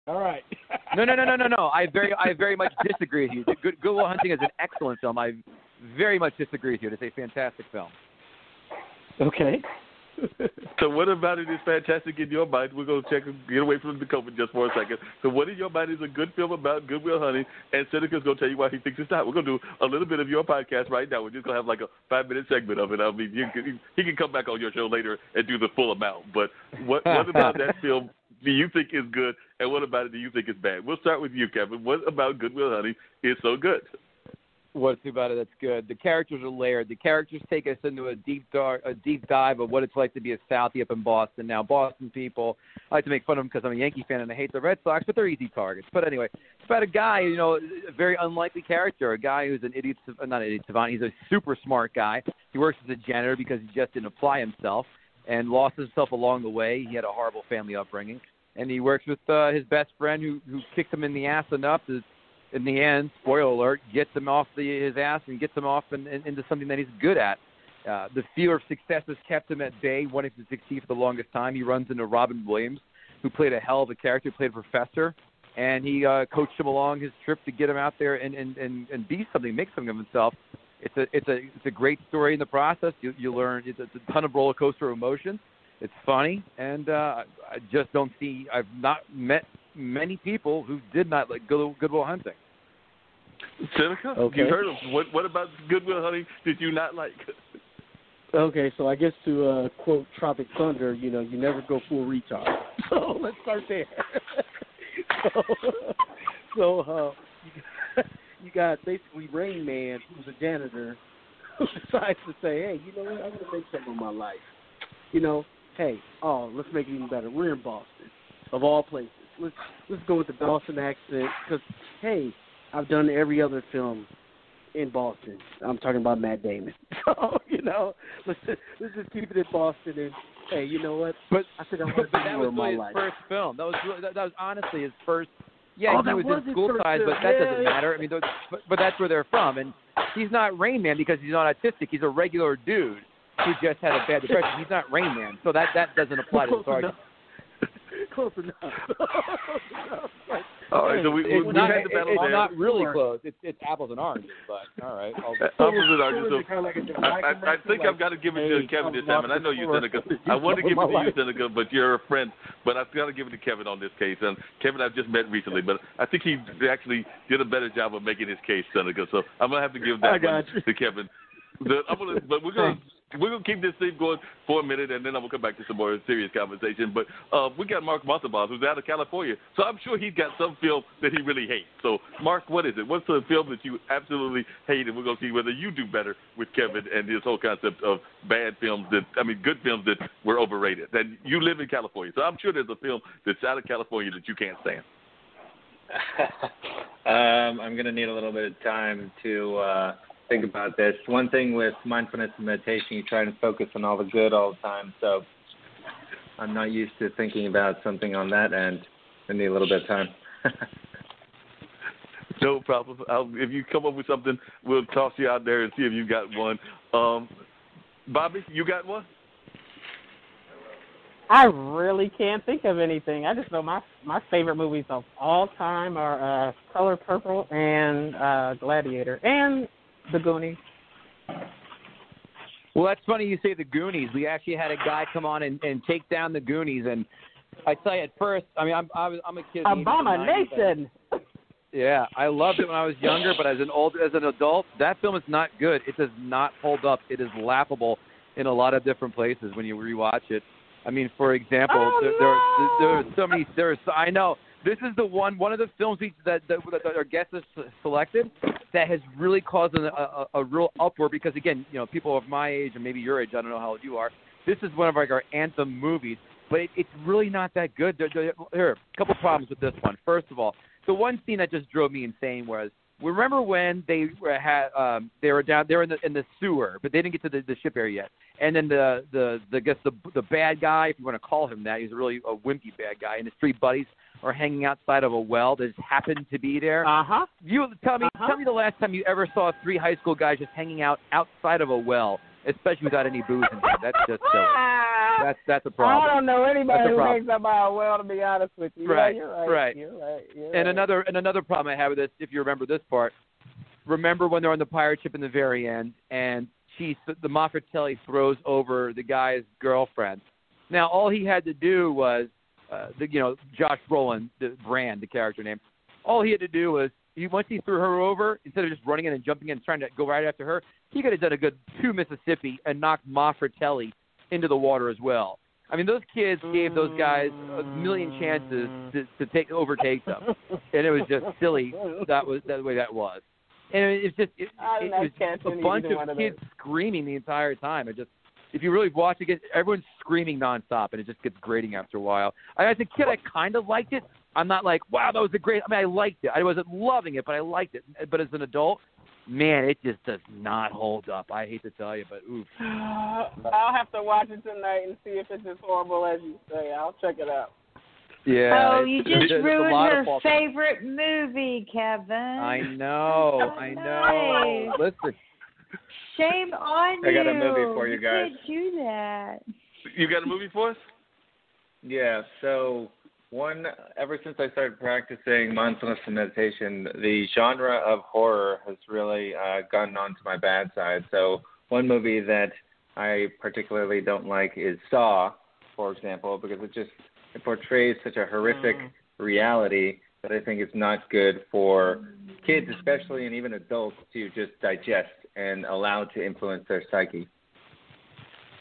All right. No. I very much disagree with you. Good Will Hunting is an excellent film. I very much disagree with you. It's a fantastic film. Okay. So what about it is fantastic in your mind? We're going to get away from the COVID just for a second. So what in your mind is a good film about Good Will Hunting? And Seneca's going to tell you why he thinks it's not. We're going to do a little bit of your podcast right now. We're just going to have like a 5-minute segment of it. I mean, he can come back on your show later and do the full amount. But what about that film do you think is good, and what about it do you think is bad? We'll start with you, Kevin. What about Good Will Hunting is so good? What's about it that's good? The characters are layered. The characters take us into a deep dive of what it's like to be a Southie up in Boston. Now, Boston people, I like to make fun of them because I'm a Yankee fan and I hate the Red Sox, but they're easy targets. But anyway, it's about a guy, a very unlikely character, a guy who's not an idiot savant. He's a super smart guy. He works as a janitor because he just didn't apply himself and lost himself along the way. He had a horrible family upbringing. And he works with his best friend who kicked him in the ass enough to, in the end, spoiler alert, gets him off his ass and gets him off into something that he's good at. The fear of success has kept him at bay, wanting to succeed for the longest time. He runs into Robin Williams, who played a hell of a character, played a professor, and he coached him along his trip to get him out there and be something, make something of himself. It's a great story in the process. You learn it's a ton of roller coaster emotions. It's funny, and I just don't see. I've not met many people who did not like Good Will Hunting. Seneca, okay. You heard him. What about Good Will Hunting did you not like? Okay, so I guess to quote Tropic Thunder, you never go full retard. So let's start there. so you got basically Rain Man, who's a janitor, who decides to say, hey, you know what, I'm going to make something of my life. Let's make it even better. We're in Boston, of all places. Let's go with the Boston accent because, hey, I've done every other film in Boston. I'm talking about Matt Damon. So, let's just keep it in Boston and, hey, you know what? But I think I want to that was my his life. first film. That was honestly his first. Yeah, he was in School first Ties, film. but that doesn't matter. I mean, but that's where they're from. And he's not Rain Man because he's not autistic. He's a regular dude who just had a bad depression. He's not Rain Man, so that doesn't apply to this argument. Close enough. All right, so we had the battle there. It's not really close. It's apples and oranges, but all right. Apples and oranges. So I think I've got to give it to Kevin this time, and I know you, Seneca. I want to give it to you, Seneca, but you're a friend. But I've got to give it to Kevin on this case. And Kevin, I've just met recently, but I think he actually did a better job of making his case, Seneca. So I'm gonna have to give that one to Kevin. But we're gonna keep this thing going for a minute, and then I'm gonna come back to some more serious conversation. But we got Mark Montalban, who's out of California, so I'm sure he's got some film that he really hates. So, Mark, what is it? What's the film that you absolutely hate? And we're gonna see whether you do better with Kevin and his whole concept of good films that were overrated. And you live in California, so I'm sure there's a film that's out of California that you can't stand. I'm gonna need a little bit of time to think about this. One thing with mindfulness and meditation, you try and focus on all the good all the time. So I'm not used to thinking about something on that end. I need a little bit of time. No problem. If you come up with something, we'll toss you out there and see if you got one. Bobby, you got one? I really can't think of anything. I just know my favorite movies of all time are Color Purple and Gladiator and The Goonies. Well, that's funny you say The Goonies. We actually had a guy come on and take down The Goonies, and I tell you at first, I mean, I'm a kid. Abomination. Yeah, I loved it when I was younger, but as an adult, that film is not good. It does not hold up. It is laughable in a lot of different places when you rewatch it. I mean, for example, there are so many. I know. This is the one of the films that our guest has selected that has really caused a real uproar because, again, people of my age and maybe your age, I don't know how old you are, this is one of our anthem movies, but it's really not that good. Here are a couple problems with this one. First of all, the one scene that just drove me insane was, remember when they were down there in the sewer, but they didn't get to the ship area yet. And then the bad guy, if you want to call him that, he's really a wimpy bad guy, and his three buddies are hanging outside of a well that just happened to be there. You tell me the last time you ever saw three high school guys just hanging out outside of a well, especially without any booze in there. That's just silly. That's a problem. I don't know anybody who makes that bio well, to be honest with you. Right, yeah, you're right. Right. You're right. And another problem I have with this, if you remember this part, remember when they're on the pirate ship in the very end, and the Moffatelli throws over the guy's girlfriend. Now, all he had to do was, Josh Brolin, the character name, all he had to do was, once he threw her over, instead of just running in and jumping in and trying to go right after her, he could have done a good 2 Mississippi and knocked Moffatelli into the water as well. I mean, those kids gave those guys a million chances to overtake them, and it was just silly. That was the way that was, and it was a bunch of kids screaming the entire time. If you really watch it, everyone's screaming nonstop, and it just gets grating after a while. As a kid, I kind of liked it. I'm not like, wow, that was a great. I mean, I liked it. I wasn't loving it, but I liked it. But as an adult, man, it just does not hold up. I hate to tell you, but oof. I'll have to watch it tonight and see if it's as horrible as you say. I'll check it out. Yeah. Oh, you just ruined her favorite movie, Kevin. I know. Listen. Shame on you. I got a movie for you guys. You can't do that. You got a movie for us? Yeah, so ever since I started practicing mindfulness and meditation, the genre of horror has really gotten onto my bad side. So one movie that I particularly don't like is Saw, for example, because it portrays such a horrific reality that I think it's not good for kids especially, and even adults, to just digest and allow to influence their psyche.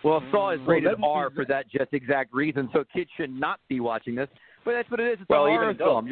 Well, Saw is rated R for that just exact reason, so kids should not be watching this. But that's what it is. It's a horror film.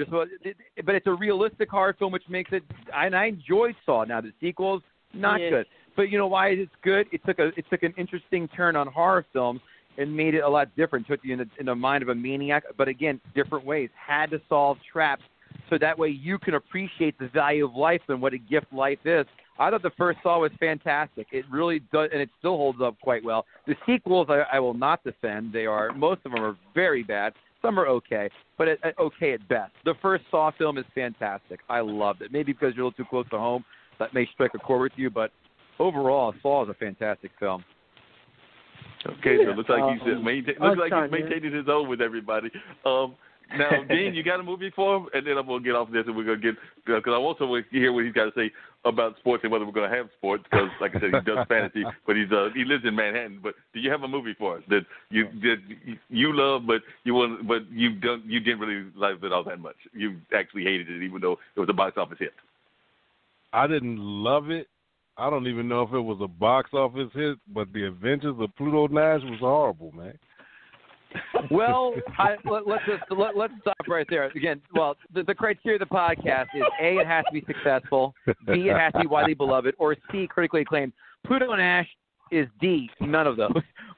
But it's a realistic horror film, which makes it. And I enjoyed Saw. Now the sequel's not good, but you know why it's good? It took an interesting turn on horror films and made it a lot different. Took you in the mind of a maniac, but again, different ways. Had to solve traps, so that way you can appreciate the value of life and what a gift life is. I thought the first Saw was fantastic. It really does, and it still holds up quite well. The sequels, I will not defend. Most of them are very bad. Some are okay, but okay at best. The first Saw film is fantastic. I loved it. Maybe because you're a little too close to home, that may strike a chord with you, but overall, Saw is a fantastic film. Okay, so it looks like he's maintaining his own with everybody. Now, Dean, you got a movie for him? And then I'm going to get off this, and we're going to get – because I also want to hear what he's got to say about sports and whether we're going to have sports, because, like I said, he does fantasy, but he lives in Manhattan. But do you have a movie for us that you love, but you didn't really like it all that much? You actually hated it, even though it was a box office hit. I didn't love it. I don't even know if it was a box office hit, but The Adventures of Pluto Nash was horrible, man. Well, let's stop right there. Again, the criteria of the podcast is A, it has to be successful, B, it has to be widely beloved, or C, critically acclaimed. Pluto Nash is D, none of those.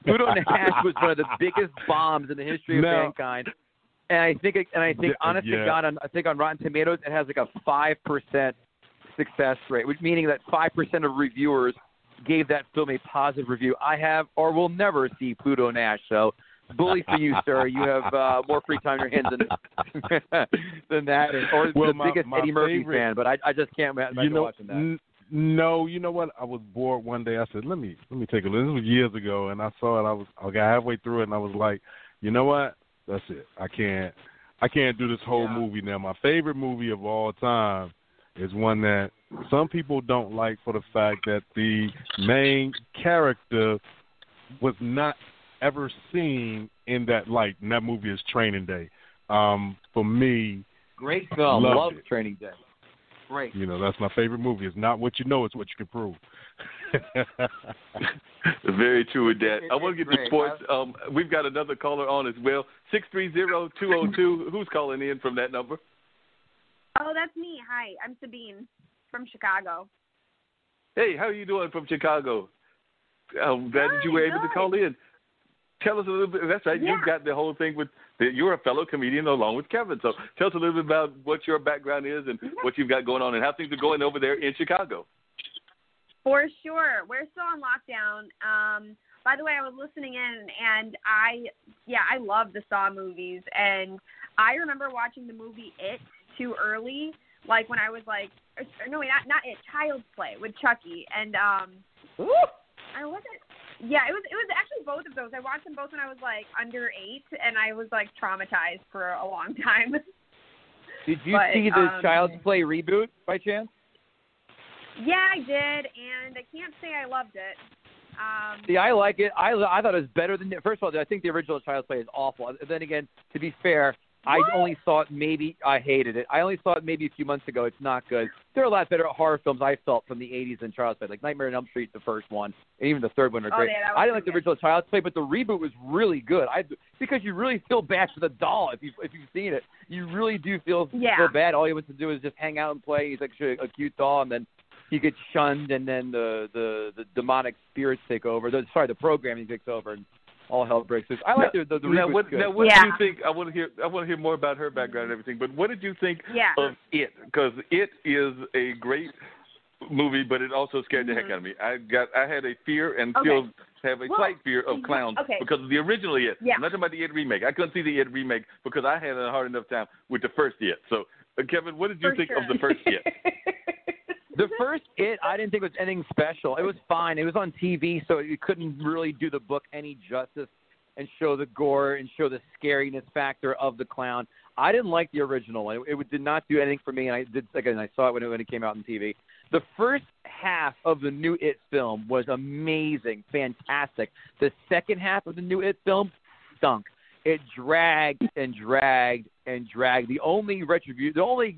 Pluto Nash was one of the biggest bombs in the history of mankind, and I think honest to God, I think on Rotten Tomatoes it has like a 5% success rate, which meaning that 5% of reviewers gave that film a positive review. I have or will never see Pluto Nash, so. Bully for you, sir. You have more free time in your hands than that. Or the biggest Eddie Murphy fan, but I just can't imagine watching that. No, you know what? I was bored one day. I said, let me take a look. This was years ago, and I saw it. I got halfway through it, and I was like, you know what? That's it. I can't do this whole movie now. My favorite movie of all time is one that some people don't like for the fact that the main character was not ever seen in that light, and that movie is Training Day. For me, great film. Love Training Day. Great. You know, that's my favorite movie. It's not what you know, it's what you can prove. Very true with that. I want to get to sports. We've got another caller on as well. 630-202. Who's calling in from that number? Oh, that's me. Hi, I'm Sabine from Chicago. Hey, how are you doing from Chicago? I'm glad that you were able to call in. Tell us a little bit. That's right. Yeah. You've got the whole thing you're a fellow comedian along with Kevin. So tell us a little bit about what your background is and what you've got going on and how things are going over there in Chicago. For sure. We're still on lockdown. By the way, I was listening in, and I love the Saw movies. And I remember watching the movie It too early, like when I was like, not It, Child's Play with Chucky. And I wasn't. Yeah, it was actually both of those. I watched them both when I was like under 8, and I was like traumatized for a long time. Did you see the Child's Play reboot by chance? Yeah, I did, and I can't say I loved it. See, I like it. I thought it was better than. First of all, I think the original Child's Play is awful. And then again, to be fair, I only saw it maybe. I hated it. I only saw it maybe a few months ago. It's not good. There are a lot better horror films I felt from the 80s than Child's Play, like Nightmare on Elm Street, the first one, and even the third one are great. Yeah, I didn't like the original Child's Play, but the reboot was really good. Because you really feel bad for the doll if you've seen it. You really do feel bad. All he wants to do is just hang out and play. He's like a cute doll, and then he gets shunned, and then the demonic spirits take over. The programming takes over, and all hell breaks loose. I like the reboot. Now, what did you think? I want to hear more about her background and everything. But what did you think of It? Because It is a great movie, but it also scared the heck out of me. I had a fear and still have a slight fear of clowns because of the original It. Yeah. I'm not talking about the It remake. I couldn't see the It remake because I had a hard enough time with the first It. So, Kevin, what did you think of the first It? The first It, I didn't think was anything special. It was fine. It was on TV, so it couldn't really do the book any justice and show the gore and show the scariness factor of the clown. I didn't like the original one. It did not do anything for me, and I saw it when it came out on TV. The first half of the new It film was amazing, fantastic. The second half of the new It film stunk. It dragged and dragged and dragged. The only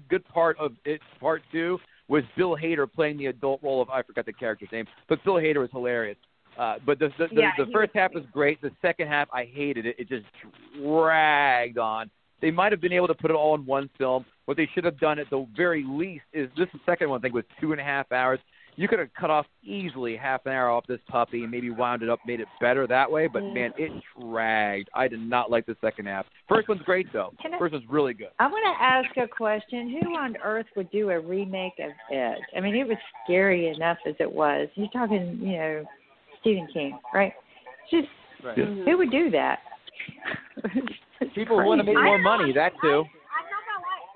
good part of It Part 2 was Bill Hader playing the adult role of, I forgot the character's name, but Bill Hader was hilarious. But the first half was great. The second half, I hated it. It just dragged on. They might have been able to put it all in one film. What they should have done at the very least is, this second one, I think, was 2.5 hours. You could have cut off easily half an hour off this puppy and maybe wound it up, made it better that way. But, man, it dragged. I did not like the second half. First one's great, though. First one's really good. I want to ask a question. Who on earth would do a remake of It? I mean, it was scary enough as it was. You're talking, Stephen King, right? Just who would do that? People who want to make more money, that too.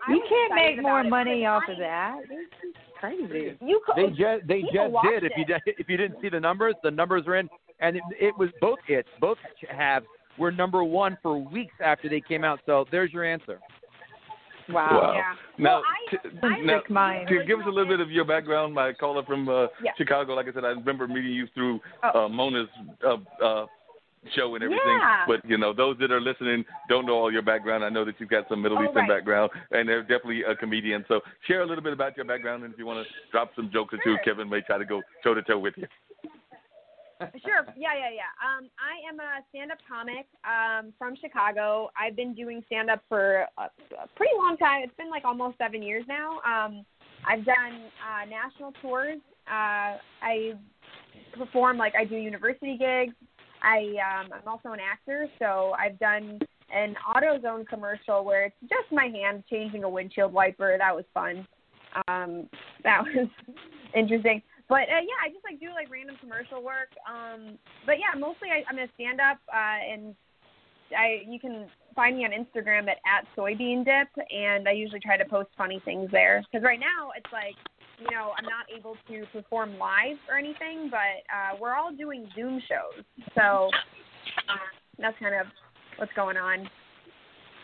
You can't make more money off of that. It's crazy. They just did. If you didn't see the numbers are in, and it was both hits. Both halves were number one for weeks after they came out. So there's your answer. Wow. Yeah. Now, to give us a little bit of your background, my caller from Chicago, like I said, I remember meeting you through Mona's show and everything. Yeah. But, those that are listening don't know all your background. I know that you've got some Middle Eastern background, and they're definitely a comedian. So share a little bit about your background, and if you want to drop some jokes or two, Kevin may try to go toe-to-toe with you. Sure. Yeah. I am a stand-up comic from Chicago. I've been doing stand-up for a pretty long time. It's been like almost 7 years now. I've done national tours. I perform, I do university gigs. I'm also an actor, so I've done an AutoZone commercial where it's just my hand changing a windshield wiper. That was fun. That was interesting. But, I just, do, random commercial work. But, mostly I'm a stand-up, and you can find me on Instagram at @soybeandip, and I usually try to post funny things there. Because right now it's I'm not able to perform live or anything, but we're all doing Zoom shows. So that's kind of what's going on.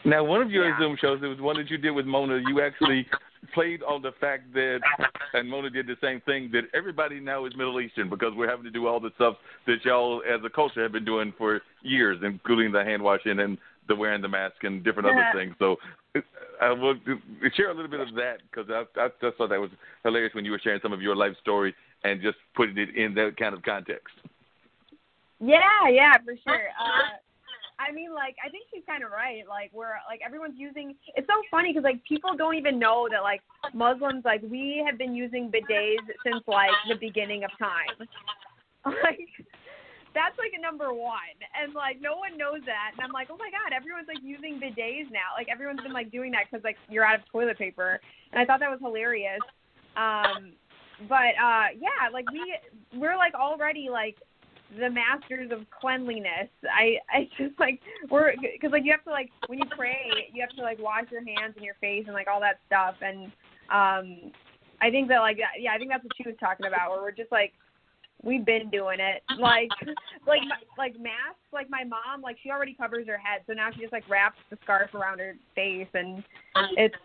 Now, one of your Zoom shows, it was one that you did with Mona, you actually played on the fact that, and Mona did the same thing, that everybody now is Middle Eastern because we're having to do all the stuff that y'all as a culture have been doing for years, including the hand washing and the wearing the mask and different other things. So I will share a little bit of that because I just thought that was hilarious when you were sharing some of your life story and just putting it in that kind of context. Yeah, for sure. I mean, I think she's kind of right. We're, everyone's using – it's so funny because, people don't even know that, Muslims, we have been using bidets since, the beginning of time. That's, a number one. And, no one knows that. And I'm like, oh, my God, everyone's, using bidets now. Everyone's been, doing that because, you're out of toilet paper. And I thought that was hilarious. We're, already, the masters of cleanliness. I just we're because you have to when you pray you have to wash your hands and your face and all that stuff, and I think that I think that's what she was talking about, where we're just We've been doing it. Like masks. Like my mom, like she already covers her head, so now she just like wraps the scarf around her face, and it's